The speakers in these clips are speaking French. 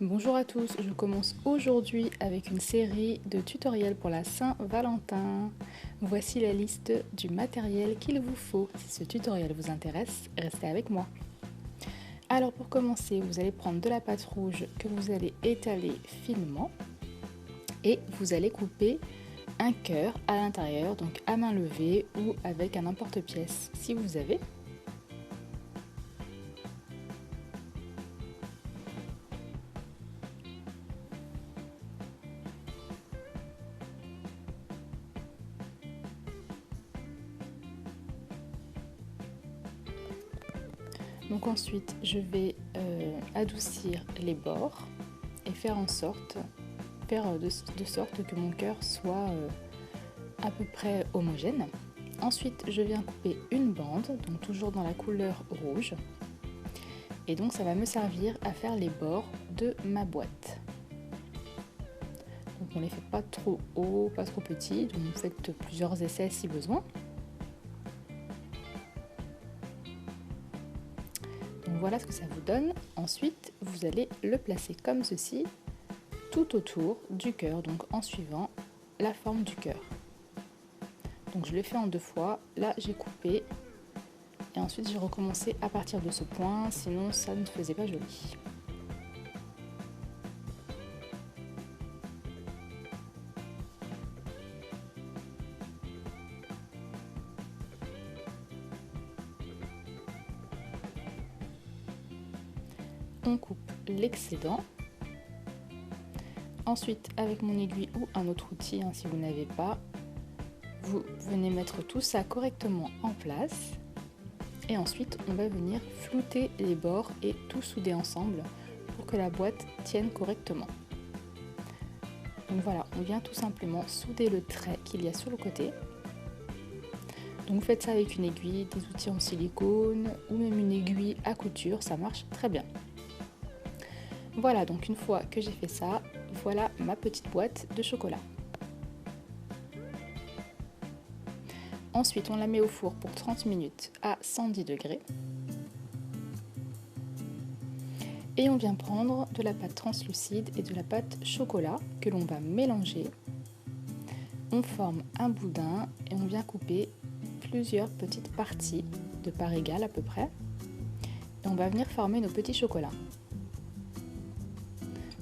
Bonjour à tous, je commence aujourd'hui avec une série de tutoriels pour la Saint-Valentin. Voici la liste du matériel qu'il vous faut. Si ce tutoriel vous intéresse, restez avec moi. Alors pour commencer, vous allez prendre de la pâte rouge que vous allez étaler finement et vous allez couper un cœur à l'intérieur, donc à main levée ou avec un emporte-pièce si vous avez. Donc ensuite, je vais adoucir les bords et faire de sorte que mon cœur soit à peu près homogène. Ensuite, je viens couper une bande, donc toujours dans la couleur rouge. Et donc ça va me servir à faire les bords de ma boîte. Donc on ne les fait pas trop hauts, pas trop petits, donc vous faites plusieurs essais si besoin. Donc voilà ce que ça vous donne. Ensuite, vous allez le placer comme ceci, tout autour du cœur, donc en suivant la forme du cœur. Donc je le fais en 2 fois. Là, j'ai coupé. Et ensuite, j'ai recommencé à partir de ce point, sinon ça ne faisait pas joli. On coupe l'excédent. Ensuite, avec mon aiguille ou un autre outil, si vous n'avez pas, vous venez mettre tout ça correctement en place. Et ensuite, on va venir flouter les bords et tout souder ensemble pour que la boîte tienne correctement. Donc voilà, on vient tout simplement souder le trait qu'il y a sur le côté. Donc vous faites ça avec une aiguille, des outils en silicone ou même une aiguille à couture, ça marche très bien. Voilà, donc une fois que j'ai fait ça, voilà ma petite boîte de chocolat. Ensuite, on la met au four pour 30 minutes à 110 degrés. Et on vient prendre de la pâte translucide et de la pâte chocolat que l'on va mélanger. On forme un boudin et on vient couper plusieurs petites parties de part égale à peu près. Et on va venir former nos petits chocolats.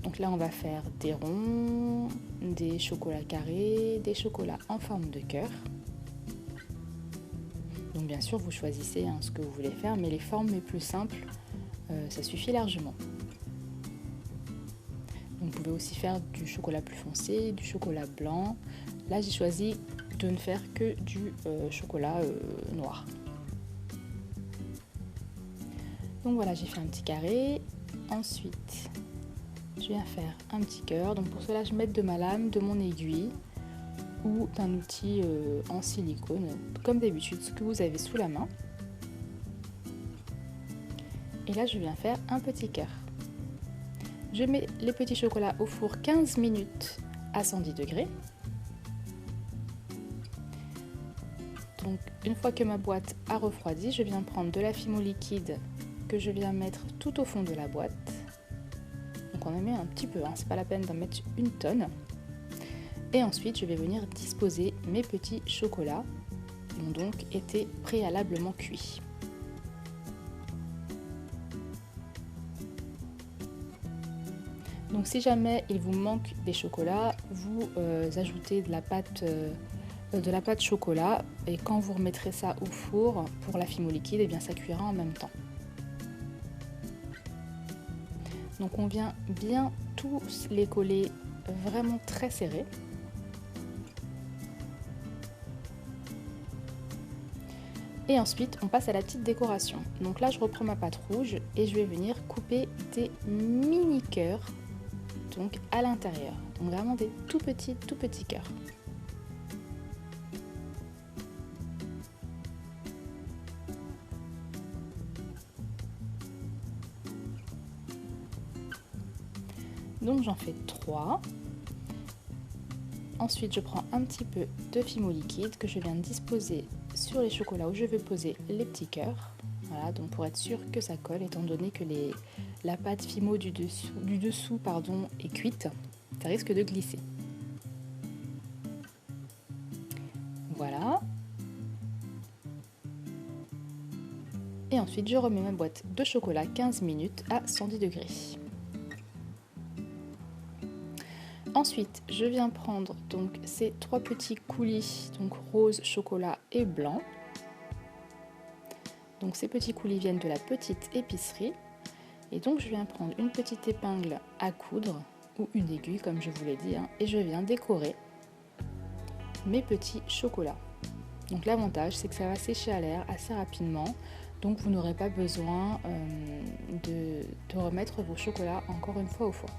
Donc là, on va faire des ronds, des chocolats carrés, des chocolats en forme de cœur. Donc bien sûr, vous choisissez ce que vous voulez faire, mais les formes les plus simples, ça suffit largement. Donc, vous pouvez aussi faire du chocolat plus foncé, du chocolat blanc. Là, j'ai choisi de ne faire que du chocolat noir. Donc voilà, j'ai fait un petit carré. Ensuite, je viens faire un petit cœur. Donc pour cela, je mets de ma lame, de mon aiguille ou d'un outil en silicone, comme d'habitude, ce que vous avez sous la main. Et là, je viens faire un petit cœur. Je mets les petits chocolats au four 15 minutes à 110 degrés. Donc une fois que ma boîte a refroidi, je viens prendre de la fimo liquide que je viens mettre tout au fond de la boîte. Donc on en met un petit peu, c'est pas la peine d'en mettre une tonne. Et ensuite, je vais venir disposer mes petits chocolats qui ont donc été préalablement cuits. Donc si jamais il vous manque des chocolats, vous ajoutez de la pâte chocolat et quand vous remettrez ça au four pour la fimo liquide, eh bien ça cuira en même temps. Donc on vient bien tous les coller vraiment très serrés. Et ensuite, on passe à la petite décoration. Donc là, je reprends ma pâte rouge et je vais venir couper des mini cœurs donc à l'intérieur. Donc vraiment des tout petits cœurs. Donc j'en fais 3. Ensuite, je prends un petit peu de fimo liquide que je viens disposer sur les chocolats où je vais poser les petits cœurs. Voilà, donc pour être sûr que ça colle, étant donné que la pâte Fimo du dessous est cuite, ça risque de glisser. Voilà. Et ensuite, je remets ma boîte de chocolat 15 minutes à 110 degrés. Ensuite, je viens prendre donc ces 3 petits coulis, donc rose, chocolat et blanc. Donc ces petits coulis viennent de la petite épicerie. Et donc je viens prendre une petite épingle à coudre, ou une aiguille comme je vous l'ai dit, et je viens décorer mes petits chocolats. Donc l'avantage c'est que ça va sécher à l'air assez rapidement, donc vous n'aurez pas besoin de remettre vos chocolats encore une fois au four.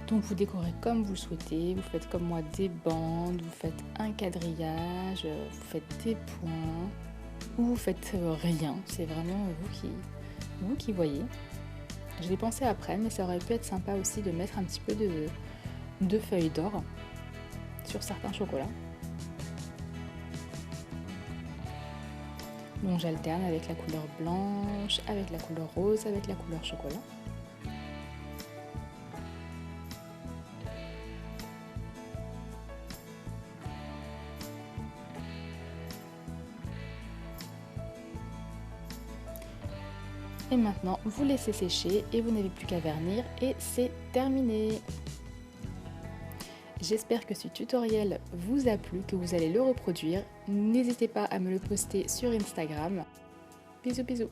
Donc vous décorez comme vous le souhaitez, vous faites comme moi des bandes, vous faites un quadrillage, vous faites des points, ou vous faites rien, c'est vraiment vous qui voyez. Je l'ai pensé après, mais ça aurait pu être sympa aussi de mettre un petit peu de feuilles d'or sur certains chocolats. Donc j'alterne avec la couleur blanche, avec la couleur rose, avec la couleur chocolat. Et maintenant, vous laissez sécher et vous n'avez plus qu'à vernir et c'est terminé. J'espère que ce tutoriel vous a plu, que vous allez le reproduire. N'hésitez pas à me le poster sur Instagram. Bisous bisous.